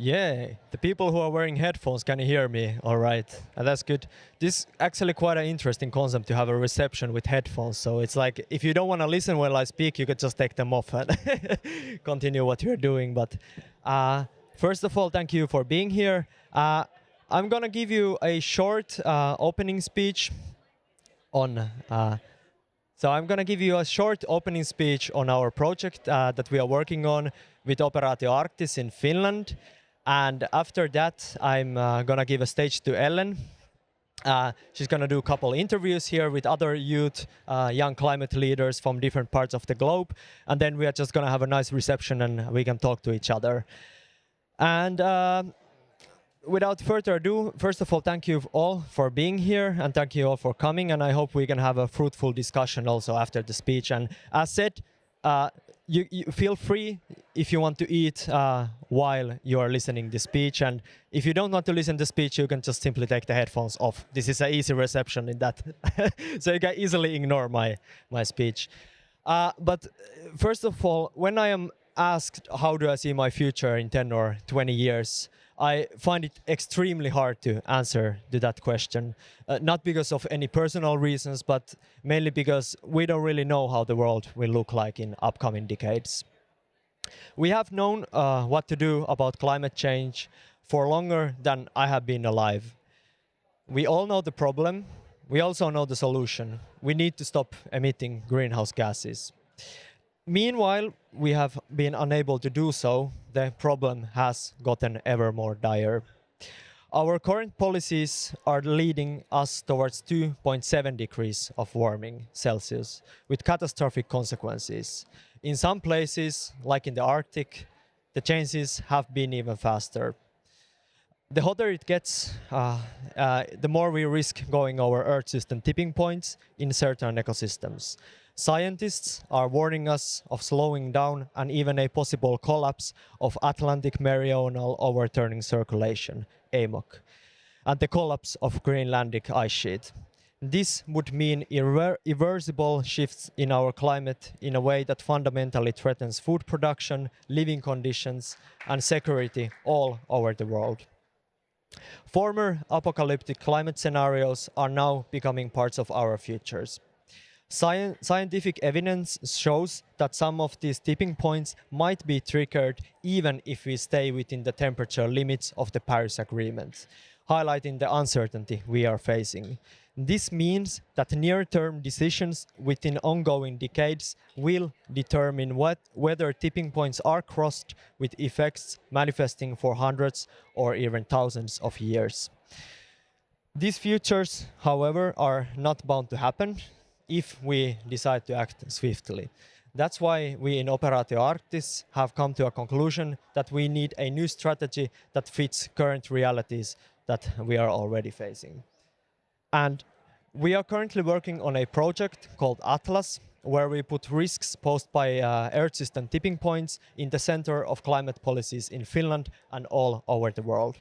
Yeah, the people who are wearing headphones can hear me, all right, and that's good. This is actually quite an interesting concept to have a reception with headphones, so it's like if you don't want to listen while I speak, you could just take them off and continue what you're doing. But first of all, thank you for being here. I'm gonna give you a short opening speech on I'm going to give you a short opening speech on our project that we are working on with Operaatio Arktis in Finland. And after that, I'm going to give a stage to Ellen. She's going to do a couple interviews here with other youth, young climate leaders from different parts of the globe. And then we are just going to have a nice reception and we can talk to each other. And without further ado, first of all, thank you all for being here and thank you all for coming. And I hope we can have a fruitful discussion also after the speech. And as said, you feel free if you want to eat while you are listening to the speech. And if you don't want to listen to the speech, you can just simply take the headphones off. This is an easy reception in that. So you can easily ignore my speech. But first of all, when I am asked how do I see my future in 10 or 20 years, I find it extremely hard to answer to that question, not because of any personal reasons, but mainly because we don't really know how the world will look like in upcoming decades. We have known what to do about climate change for longer than I have been alive. We all know the problem. We also know the solution. We need to stop emitting greenhouse gases. Meanwhile, we have been unable to do so. The problem has gotten ever more dire. Our current policies are leading us towards 2.7 degrees of warming Celsius with catastrophic consequences. In some places, like in the Arctic, the changes have been even faster. The hotter it gets, the more we risk going over Earth system tipping points in certain ecosystems. Scientists are warning us of slowing down and even a possible collapse of Atlantic Meridional Overturning Circulation, AMOC, and the collapse of Greenlandic ice sheet. This would mean irreversible shifts in our climate in a way that fundamentally threatens food production, living conditions, and security all over the world. Former apocalyptic climate scenarios are now becoming parts of our futures. Scientific evidence shows that some of these tipping points might be triggered even if we stay within the temperature limits of the Paris Agreement, highlighting the uncertainty we are facing. This means that near-term decisions within ongoing decades will determine whether tipping points are crossed with effects manifesting for hundreds or even thousands of years. These futures, however, are not bound to happen if we decide to act swiftly. That's why we in Operaatio Arktis have come to a conclusion that we need a new strategy that fits current realities that we are already facing. And we are currently working on a project called Atlas, where we put risks posed by Earth system tipping points in the center of climate policies in Finland and all over the world.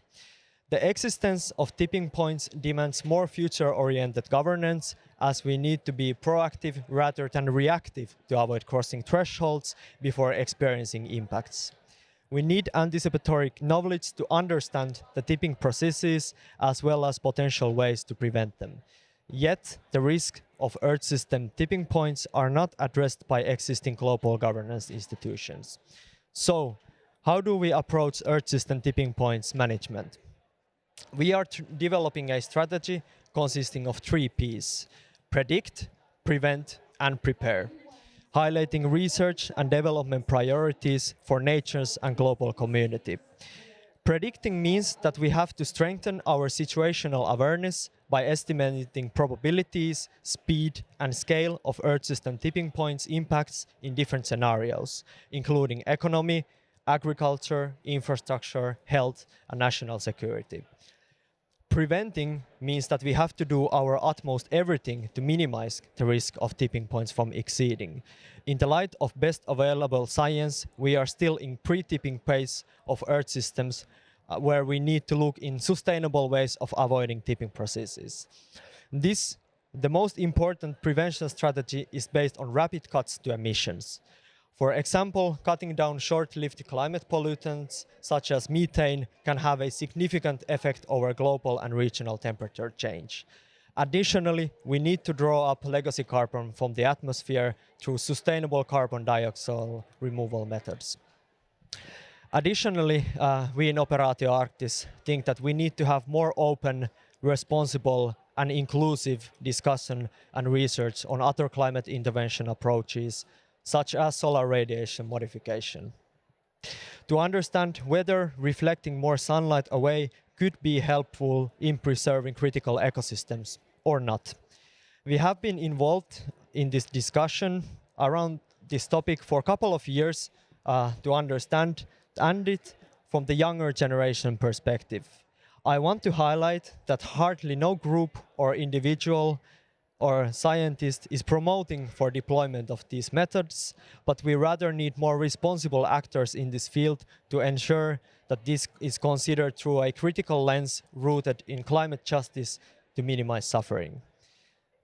The existence of tipping points demands more future-oriented governance, as we need to be proactive rather than reactive to avoid crossing thresholds before experiencing impacts. We need anticipatory knowledge to understand the tipping processes as well as potential ways to prevent them. Yet, the risk of Earth system tipping points are not addressed by existing global governance institutions. So, how do we approach Earth system tipping points management? We are developing a strategy consisting of 3 Ps: predict, prevent, and prepare, highlighting research and development priorities for nations and global community. Predicting means that we have to strengthen our situational awareness by estimating probabilities, speed, and scale of Earth system tipping points impacts in different scenarios, including economy, agriculture, infrastructure, health, and national security. Preventing means that we have to do our utmost everything to minimize the risk of tipping points from exceeding. In the light of best available science, we are still in pre-tipping phase of Earth systems where we need to look in sustainable ways of avoiding tipping processes. The most important prevention strategy is based on rapid cuts to emissions. For example, cutting down short-lived climate pollutants, such as methane, can have a significant effect over global and regional temperature change. Additionally, we need to draw up legacy carbon from the atmosphere through sustainable carbon dioxide removal methods. Additionally, we in Operaatio Arktis think that we need to have more open, responsible, and inclusive discussion and research on other climate intervention approaches, such as solar radiation modification, to understand whether reflecting more sunlight away could be helpful in preserving critical ecosystems or not. We have been involved in this discussion around this topic for a couple of years to understand it from the younger generation perspective. I want to highlight that hardly no group or individual or scientist is promoting for deployment of these methods, but we rather need more responsible actors in this field to ensure that this is considered through a critical lens rooted in climate justice to minimize suffering.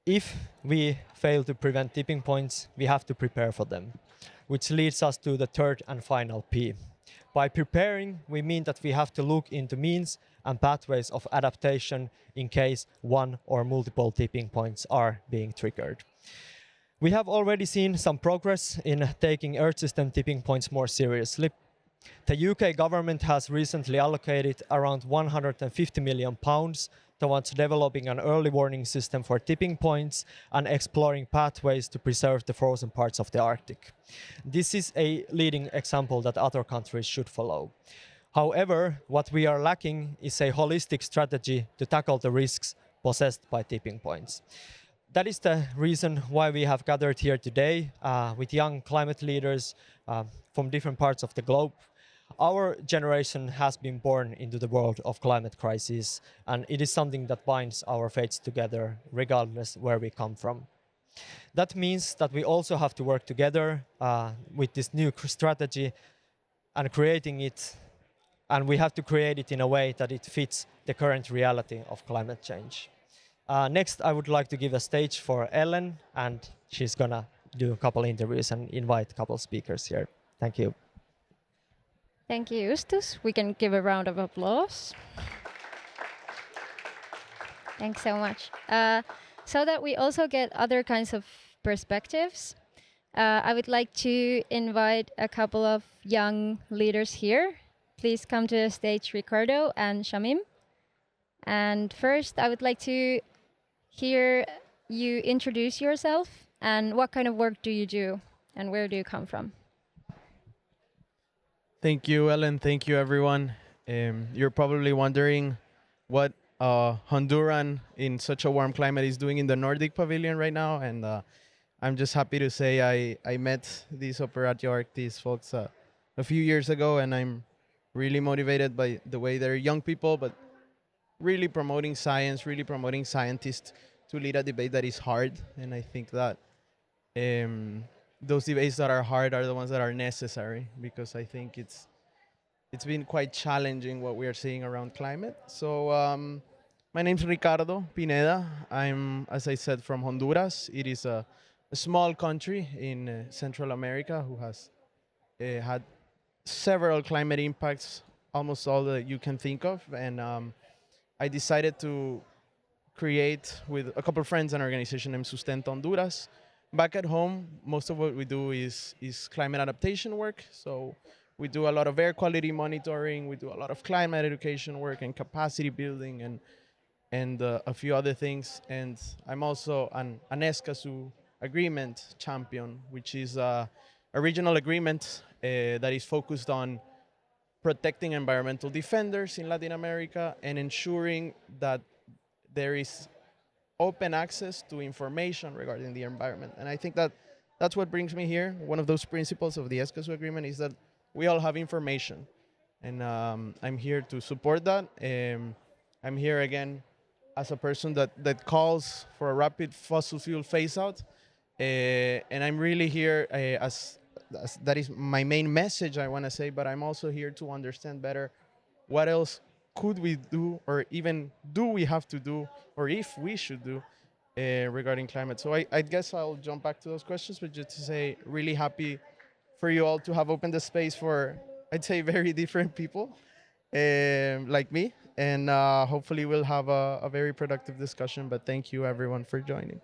If we fail to prevent tipping points, we have to prepare for them, which leads us to the third and final P. By preparing, we mean that we have to look into means and pathways of adaptation in case one or multiple tipping points are being triggered. We have already seen some progress in taking Earth system tipping points more seriously. The UK government has recently allocated around £150 million towards developing an early warning system for tipping points and exploring pathways to preserve the frozen parts of the Arctic. This is a leading example that other countries should follow. However, what we are lacking is a holistic strategy to tackle the risks possessed by tipping points. That is the reason why we have gathered here today with young climate leaders from different parts of the globe. Our generation has been born into the world of climate crisis, and it is something that binds our fates together, regardless where we come from. That means that we also have to work together with this new strategy and creating it, and we have to create it in a way that it fits the current reality of climate change. Next, I would like to give a stage for Ellen, and she's gonna do a couple interviews and invite a couple speakers here. Thank you. Thank you, Justus. We can give a round of applause. Thanks so much. So that we also get other kinds of perspectives, I would like to invite a couple of young leaders here. Please come to the stage, Ricardo and Shamim. And first, I would like to hear you introduce yourself and what kind of work do you do and where do you come from? Thank you, Ellen. Thank you, everyone. You're probably wondering what Honduran in such a warm climate is doing in the Nordic Pavilion right now. And I'm just happy to say I met these Operaatio Arktis folks a few years ago, and I'm really motivated by the way they're young people, but really promoting science, really promoting scientists to lead a debate that is hard. And I think that those debates that are hard are the ones that are necessary, because I think it's been quite challenging what we are seeing around climate. So my name's Ricardo Pineda. I'm, as I said, from Honduras. It is a small country in Central America who has had several climate impacts, almost all that you can think of. And I decided to create, with a couple of friends, an organization named Sustenta Honduras. Back at home, most of what we do is climate adaptation work. So we do a lot of air quality monitoring, we do a lot of climate education work and capacity building and a few other things. And I'm also an ESCASU agreement champion, which is a regional agreement that is focused on protecting environmental defenders in Latin America and ensuring that there is open access to information regarding the environment. And I think that that's what brings me here. One of those principles of the ESCASU agreement is that we all have information. And I'm here to support that. I'm here again as a person that calls for a rapid fossil fuel phase out. And I'm really here as that is my main message, I want to say, but I'm also here to understand better what else could we do, or even do we have to do, or if we should do regarding climate. So I guess I'll jump back to those questions, but just to say, really happy for you all to have opened the space for, I'd say, very different people like me. And hopefully we'll have a very productive discussion. But thank you, everyone, for joining.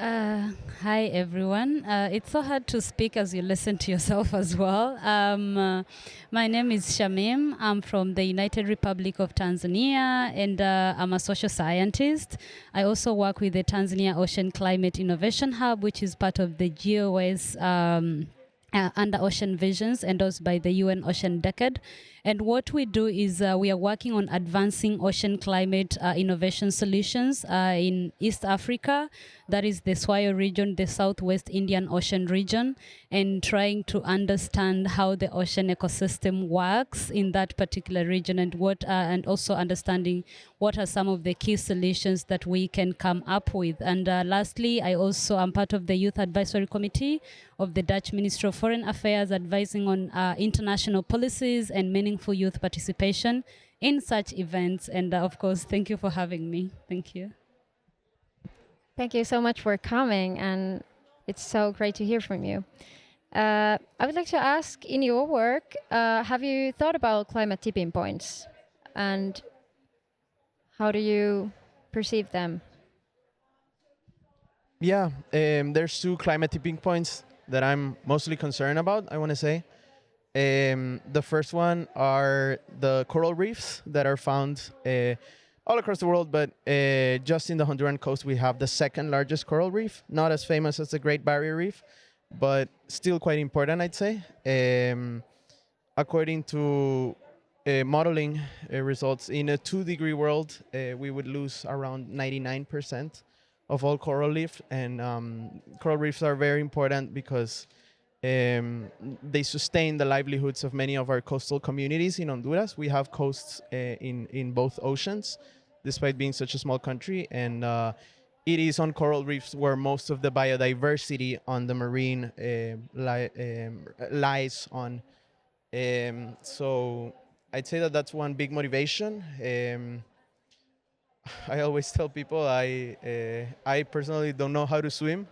Hi, everyone. It's so hard to speak as you listen to yourself as well. My name is Shamim. I'm from the United Republic of Tanzania, and I'm a social scientist. I also work with the Tanzania Ocean Climate Innovation Hub, which is part of the GOS Under Ocean Visions endorsed by the UN Ocean Decade. And what we do is we are working on advancing ocean climate innovation solutions in East Africa, that is the Swahili region, the Southwest Indian Ocean region, and trying to understand how the ocean ecosystem works in that particular region, and and also understanding what are some of the key solutions that we can come up with. And lastly, I also am part of the Youth Advisory Committee of the Dutch Ministry of Foreign Affairs, advising on international policies and meaningful youth participation in such events. And of course, thank you for having me. Thank you. Thank you so much for coming, and it's so great to hear from you. I would like to ask, in your work, have you thought about climate tipping points, and how do you perceive them? Yeah, there's 2 climate tipping points that I'm mostly concerned about, I want to say. The first one are the coral reefs that are found all across the world, but just in the Honduran coast, we have the 2nd largest coral reef. Not as famous as the Great Barrier Reef, but still quite important, I'd say. According to modeling results, in a 2-degree world, we would lose around 99% of all coral reef. And coral reefs are very important because they sustain the livelihoods of many of our coastal communities in Honduras. We have coasts in both oceans, despite being such a small country. And it is on coral reefs where most of the biodiversity on the marine lies on. So I'd say that that's one big motivation. I always tell people I personally don't know how to swim,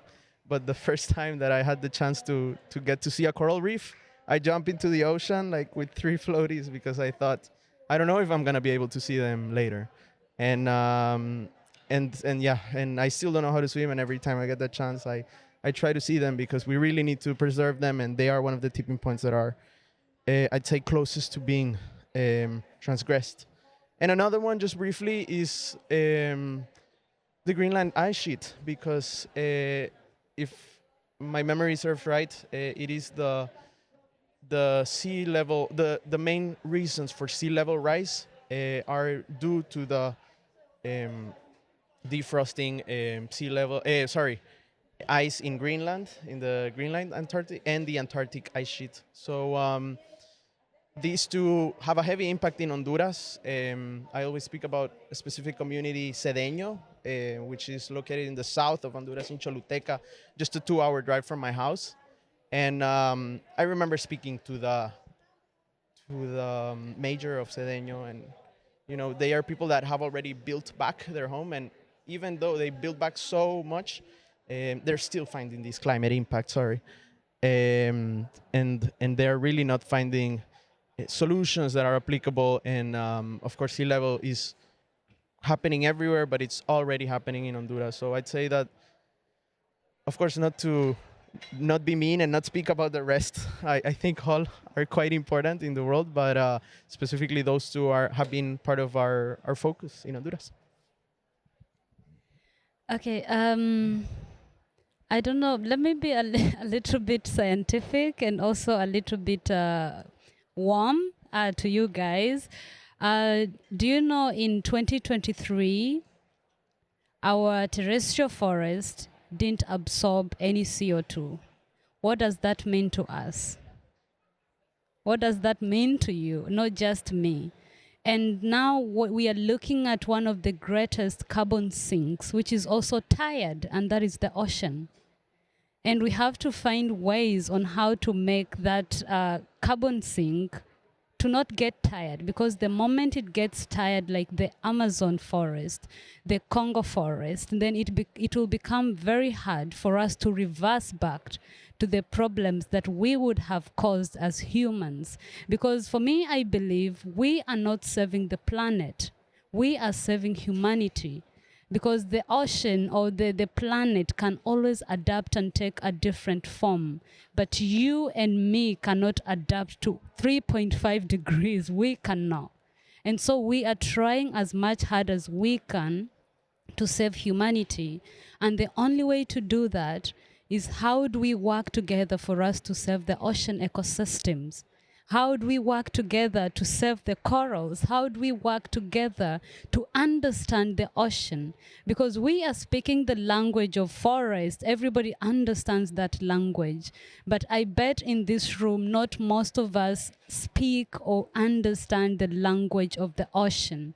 but the first time that I had the chance to get to see a coral reef, I jumped into the ocean like with 3 floaties because I thought, I don't know if I'm gonna be able to see them later. And yeah, and I still don't know how to swim, and every time I get that chance, I try to see them because we really need to preserve them, and they are one of the tipping points that are, I'd say, closest to being transgressed. And another one, just briefly, is the Greenland ice sheet, because if my memory serves right, it is the sea level, the main reasons for sea level rise are due to the defrosting sea level, ice in Greenland, in the Greenland Antarctic, and the Antarctic ice sheet. So these 2 have a heavy impact in Honduras. I always speak about a specific community, Cedeño, which is located in the south of Honduras in Choluteca, just a 2-hour drive from my house. And I remember speaking to the mayor of Cedeño, and they are people that have already built back their home, and even though they built back so much, they're still finding these climate impacts. And they're really not finding solutions that are applicable. And of course, sea level is happening everywhere, but it's already happening in Honduras. So I'd say that, of course, not to not be mean and not speak about the rest. I think all are quite important in the world, but specifically those 2 have been part of our focus in Honduras. Okay, I don't know, let me be a little bit scientific and also a little bit warm to you guys. Do you know in 2023, our terrestrial forest didn't absorb any CO2? What does that mean to us? What does that mean to you? Not just me. And now we are looking at one of the greatest carbon sinks, which is also tired, and that is the ocean. And we have to find ways on how to make that carbon sink to not get tired, because the moment it gets tired, like the Amazon forest, the Congo forest, then it will become very hard for us to reverse back to the problems that we would have caused as humans. Because for me, I believe we are not saving the planet. We are saving humanity. Because the ocean or the planet can always adapt and take a different form. But you and me cannot adapt to 3.5 degrees. We cannot. And so we are trying as much hard as we can to save humanity. And the only way to do that is, how do we work together for us to save the ocean ecosystems? How do we work together to save the corals? How do we work together to understand the ocean? Because we are speaking the language of forest. Everybody understands that language. But I bet in this room, not most of us speak or understand the language of the ocean.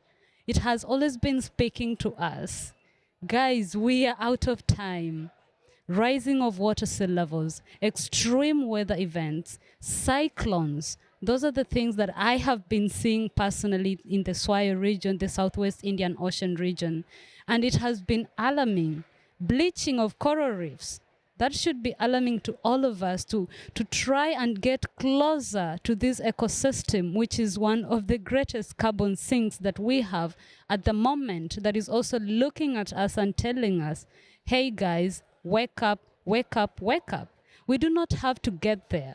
It has always been speaking to us. Guys, we are out of time. Rising of water sea levels, extreme weather events, cyclones. Those are the things that I have been seeing personally in the Swahili region, the Southwest Indian Ocean region. And it has been alarming. Bleaching of coral reefs. That should be alarming to all of us to try and get closer to this ecosystem, which is one of the greatest carbon sinks that we have at the moment, that is also looking at us and telling us, hey guys, wake up, wake up, wake up. We do not have to get there.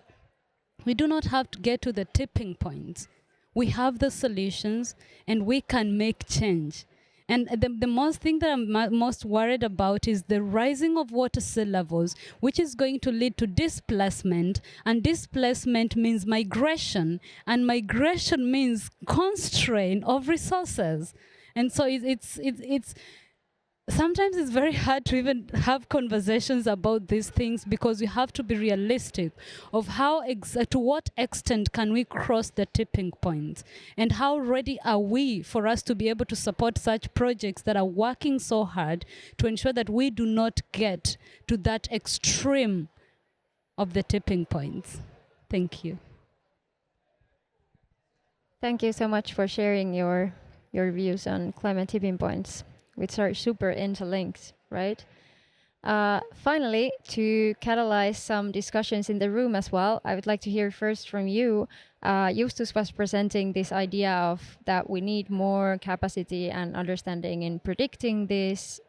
We do not have to get to the tipping point. We have the solutions and we can make change. And the most thing that I'm most worried about is the rising of water sea levels, which is going to lead to displacement. And displacement means migration. And migration means constraint of resources. And so it's sometimes it's very hard to even have conversations about these things, because we have to be realistic of how to what extent can we cross the tipping point, and how ready are we for us to be able to support such projects that are working so hard to ensure that we do not get to that extreme of the tipping points. Thank you. Thank you so much for sharing your views on climate tipping points, which are super interlinked, right? Finally, to catalyze some discussions in the room as well, I would like to hear first from you. Justus was presenting this idea of that we need more capacity and understanding in predicting these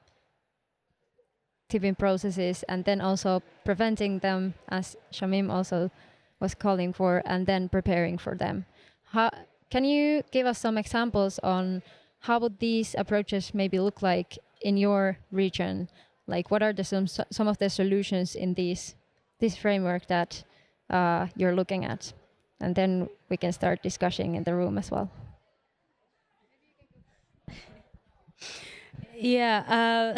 tipping processes, and then also preventing them, as Shamim also was calling for, and then preparing for them. Can you give us some examples on how would these approaches maybe look like in your region? Like, what are some of the solutions in this framework that you're looking at? And then we can start discussing in the room as well. Yeah,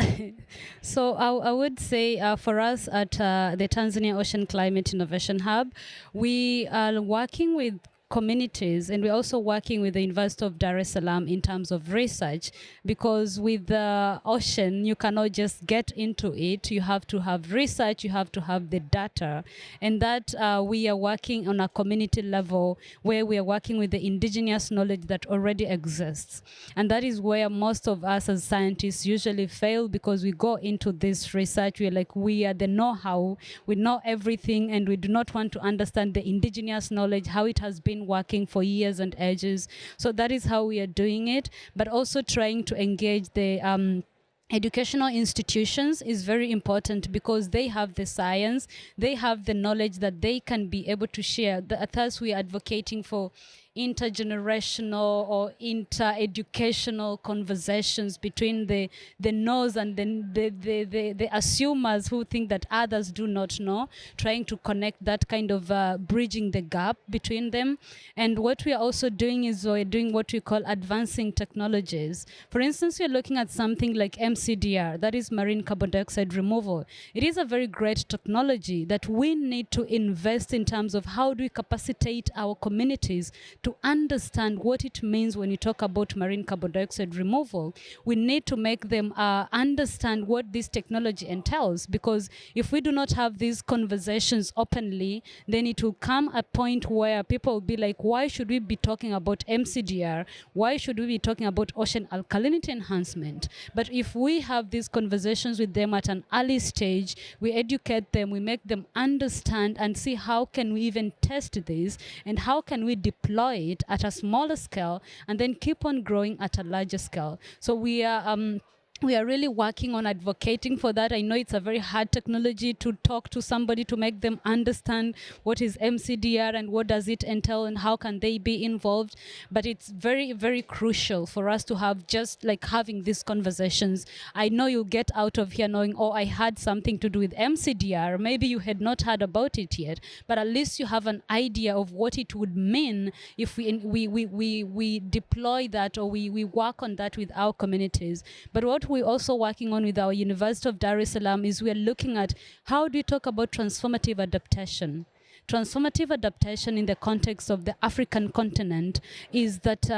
so I would say for us at the Tanzania Ocean Climate Innovation Hub, we are working with communities, and we're also working with the University of Dar es Salaam in terms of research, because with the ocean, you cannot just get into it. You have to have research, you have to have the data, and that we are working on a community level where we are working with the indigenous knowledge that already exists. And that is where most of us as scientists usually fail, because we go into this research, we're like, we are the know-how, we know everything, and we do not want to understand the indigenous knowledge, how it has been working for years and ages. So that is how we are doing it, but also trying to engage the educational institutions is very important, because they have the science, they have the knowledge that they can be able to share. Thus, we are advocating for intergenerational or inter-educational conversations between the knows and the assumers who think that others do not know, trying to connect that kind of bridging the gap between them. And what we are also doing is we're doing what we call advancing technologies. For instance, we're looking at something like MCDR, that is marine carbon dioxide removal. It is a very great technology that we need to invest in terms of how do we capacitate our communities to understand what it means when you talk about marine carbon dioxide removal. We need to make them understand what this technology entails, because if we do not have these conversations openly, then it will come a point where people will be like, why should we be talking about MCDR? Why should we be talking about ocean alkalinity enhancement? But if we have these conversations with them at an early stage, we educate them, we make them understand and see how can we even test this and how can we deploy it at a smaller scale and then keep on growing at a larger scale. So we are really working on advocating for that. I know it's a very hard technology to talk to somebody to make them understand what is MCDR and what does it entail and how can they be involved. But it's very, very crucial for us to have just like having these conversations. I know you'll get out of here knowing, oh, I had something to do with MCDR. Maybe you had not heard about it yet, but at least you have an idea of what it would mean if we deploy that or we work on that with our communities. But what we're also working on with our University of Dar es Salaam is we are looking at how do you talk about transformative adaptation. Transformative adaptation in the context of the African continent is that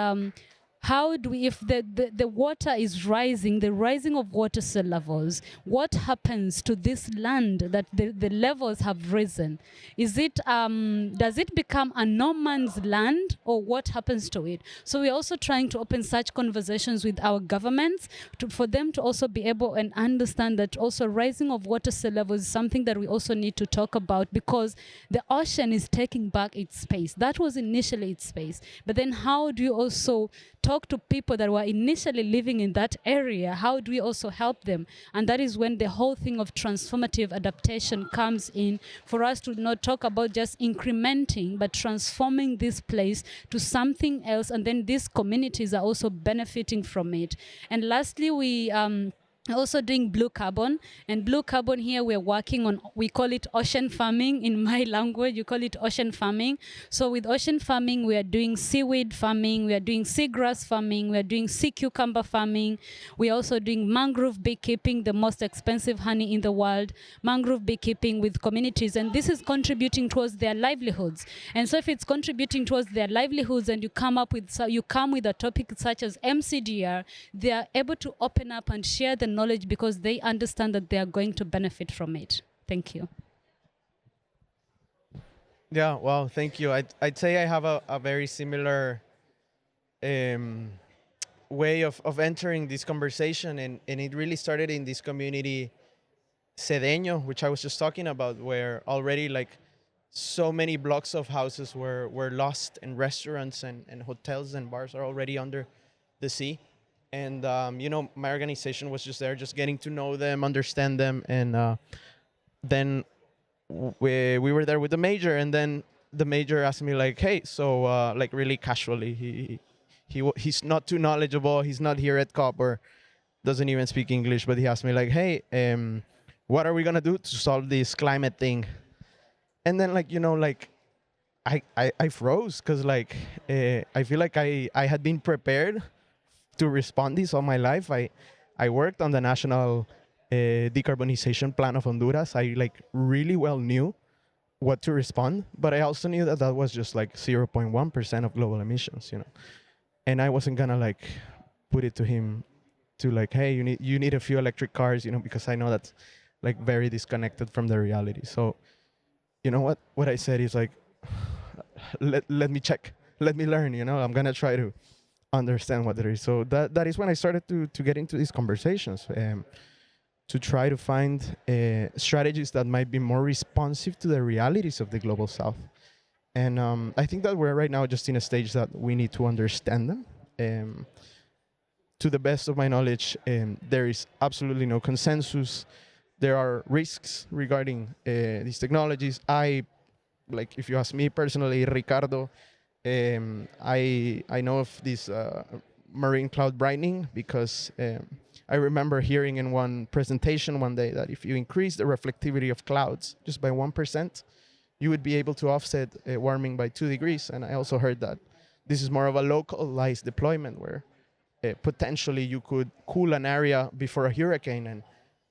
how do we, if the water is rising, the rising of water sea levels, what happens to this land that the levels have risen? Is it, does it become a no man's land or what happens to it? So we're also trying to open such conversations with our governments for them to also be able and understand that also rising of water sea levels is something that we also need to talk about, because the ocean is taking back its space. That was initially its space. But then how do you also talk to people that were initially living in that area? How do we also help them? And that is when the whole thing of transformative adaptation comes in, for us to not talk about just incrementing, but transforming this place to something else. And then these communities are also benefiting from it. And lastly, we also doing blue carbon. And blue carbon here we're working on, we call it ocean farming. In my language, you call it ocean farming. So with ocean farming, we are doing seaweed farming, we are doing seagrass farming, we are doing sea cucumber farming. We are also doing mangrove beekeeping, the most expensive honey in the world, mangrove beekeeping with communities. And this is contributing towards their livelihoods. And so if it's contributing towards their livelihoods and you come with a topic such as MCDR, they are able to open up and share the knowledge because they understand that they are going to benefit from it. Thank you. Yeah, well, thank you. I'd say I have a very similar way of entering this conversation, and it really started in this community, Cedeño, which I was just talking about, where already like so many blocks of houses were lost, and restaurants and hotels and bars are already under the sea. And, you know, my organization was just there, just getting to know them, understand them. And then we were there with the major, and then the major asked me like, hey, so like really casually, he's not too knowledgeable. He's not here at COP or doesn't even speak English, but he asked me like, hey, what are we going to do to solve this climate thing? And then like, you know, like I froze because like I feel like I had been prepared to respond this all my life. I worked on the national decarbonization plan of Honduras. I like really well knew what to respond, but I also knew that was just like 0.1% of global emissions, you know. And I wasn't gonna like put it to him to like, hey, you need a few electric cars, you know, because I know that's like very disconnected from the reality. So, you know what I said is like, let me check, let me learn, you know. I'm gonna try to understand what there is. So that is when I started to get into these conversations, to try to find strategies that might be more responsive to the realities of the global south. And I think that we're right now just in a stage that we need to understand them. To the best of my knowledge, there is absolutely no consensus. There are risks regarding these technologies. Like if you ask me personally, Ricardo, I know of this marine cloud brightening because I remember hearing in one presentation one day that if you increase the reflectivity of clouds just by 1%, you would be able to offset warming by 2 degrees. And I also heard that this is more of a localized deployment where potentially you could cool an area before a hurricane. And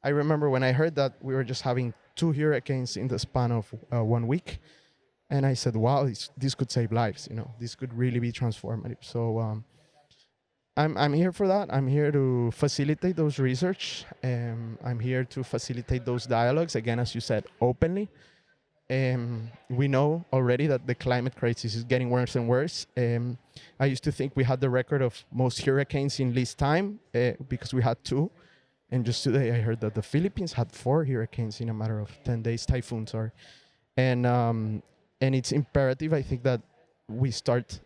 I remember when I heard that, we were just having 2 hurricanes in the span of 1 week. And I said, wow, this could save lives, this could really be transformative. So I'm here for that. I'm here to facilitate those research. I'm here to facilitate those dialogues, again, as you said, openly. We know already that the climate crisis is getting worse and worse. I used to think we had the record of most hurricanes in least time because we had 2. And just today I heard that the Philippines had 4 hurricanes in a matter of 10 days, typhoons, sorry. And it's imperative, I think, that we start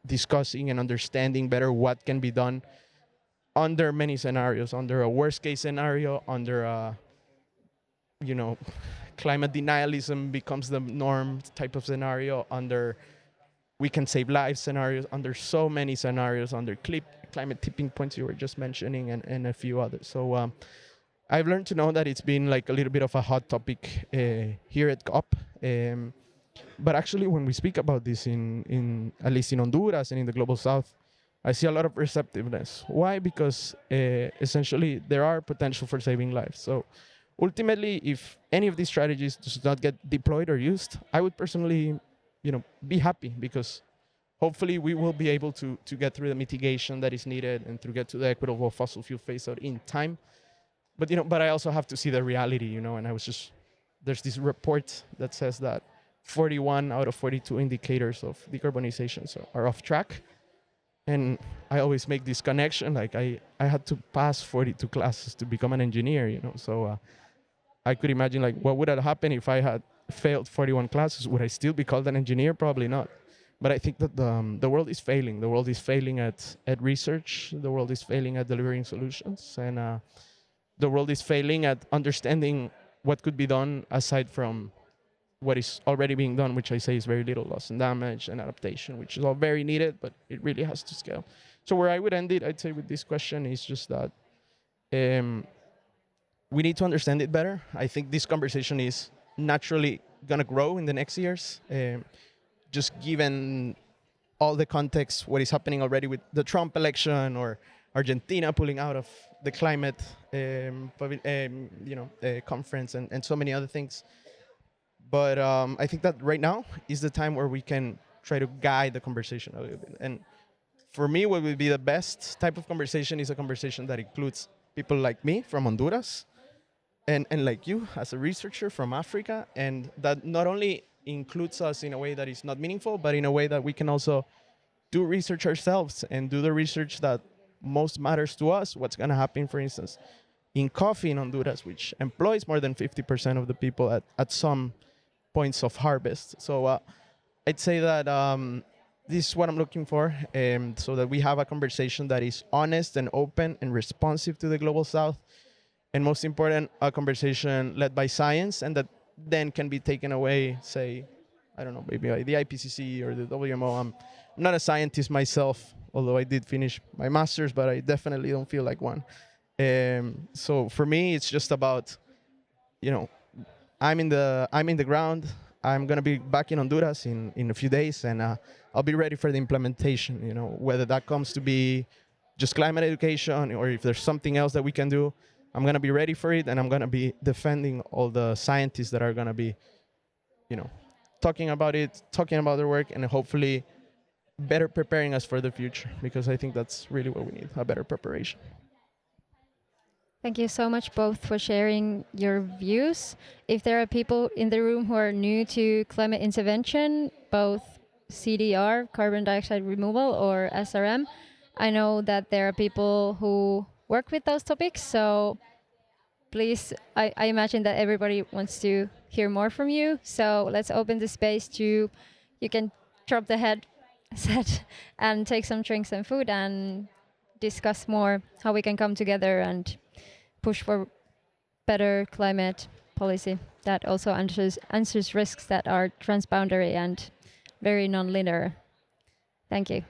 discussing and understanding better what can be done under many scenarios, under a worst case scenario, under a, climate denialism becomes the norm type of scenario, under we can save lives scenarios, under so many scenarios, under climate tipping points you were just mentioning, and a few others. So I've learned to know that it's been like a little bit of a hot topic here at COP. But actually, when we speak about this in at least in Honduras and in the Global South, I see a lot of receptiveness. Why? Because essentially there are potential for saving lives. So ultimately, if any of these strategies does not get deployed or used, I would personally, be happy, because hopefully we will be able to get through the mitigation that is needed and to get to the equitable fossil fuel phase out in time. But I also have to see the reality, and there's this report that says that 41 out of 42 indicators of decarbonization are off track. And I always make this connection, like I had to pass 42 classes to become an engineer, so I could imagine, like, what would have happened if I had failed 41 classes? Would I still be called an engineer? Probably not. But I think that the world is failing. The world is failing at research. The world is failing at delivering solutions. And the world is failing at understanding what could be done aside from what is already being done, which I say is very little: loss and damage and adaptation, which is all very needed, but it really has to scale. So where I would end it, I'd say, with this question is just that we need to understand it better. I think this conversation is naturally going to grow in the next years, just given all the context, what is happening already with the Trump election, or Argentina pulling out of the climate conference, and so many other things. But I think that right now is the time where we can try to guide the conversation a little bit. And for me, what would be the best type of conversation is a conversation that includes people like me from Honduras, and like you as a researcher from Africa, and that not only includes us in a way that is not meaningful, but in a way that we can also do research ourselves and do the research that most matters to us. What's going to happen, for instance, in coffee in Honduras, which employs more than 50% of the people at some points of harvest. So I'd say that this is what I'm looking for, so that we have a conversation that is honest and open and responsive to the Global South. And most important, a conversation led by science, and that then can be taken away, say, I don't know, maybe by the IPCC or the WMO. I'm not a scientist myself, although I did finish my master's, but I definitely don't feel like one. So for me, it's just about, I'm in the ground. I'm gonna be back in Honduras in a few days, and I'll be ready for the implementation. Whether that comes to be just climate education, or if there's something else that we can do, I'm gonna be ready for it, and I'm gonna be defending all the scientists that are gonna be, talking about it, talking about their work, and hopefully better preparing us for the future, because I think that's really what we need, a better preparation. Thank you so much both for sharing your views. If there are people in the room who are new to climate intervention, both CDR, carbon dioxide removal, or SRM, I know that there are people who work with those topics, so please, I imagine that everybody wants to hear more from you, so let's open the space to, you can drop the headset and take some drinks and food and discuss more how we can come together and push for better climate policy that also answers risks that are transboundary and very non-linear. Thank you.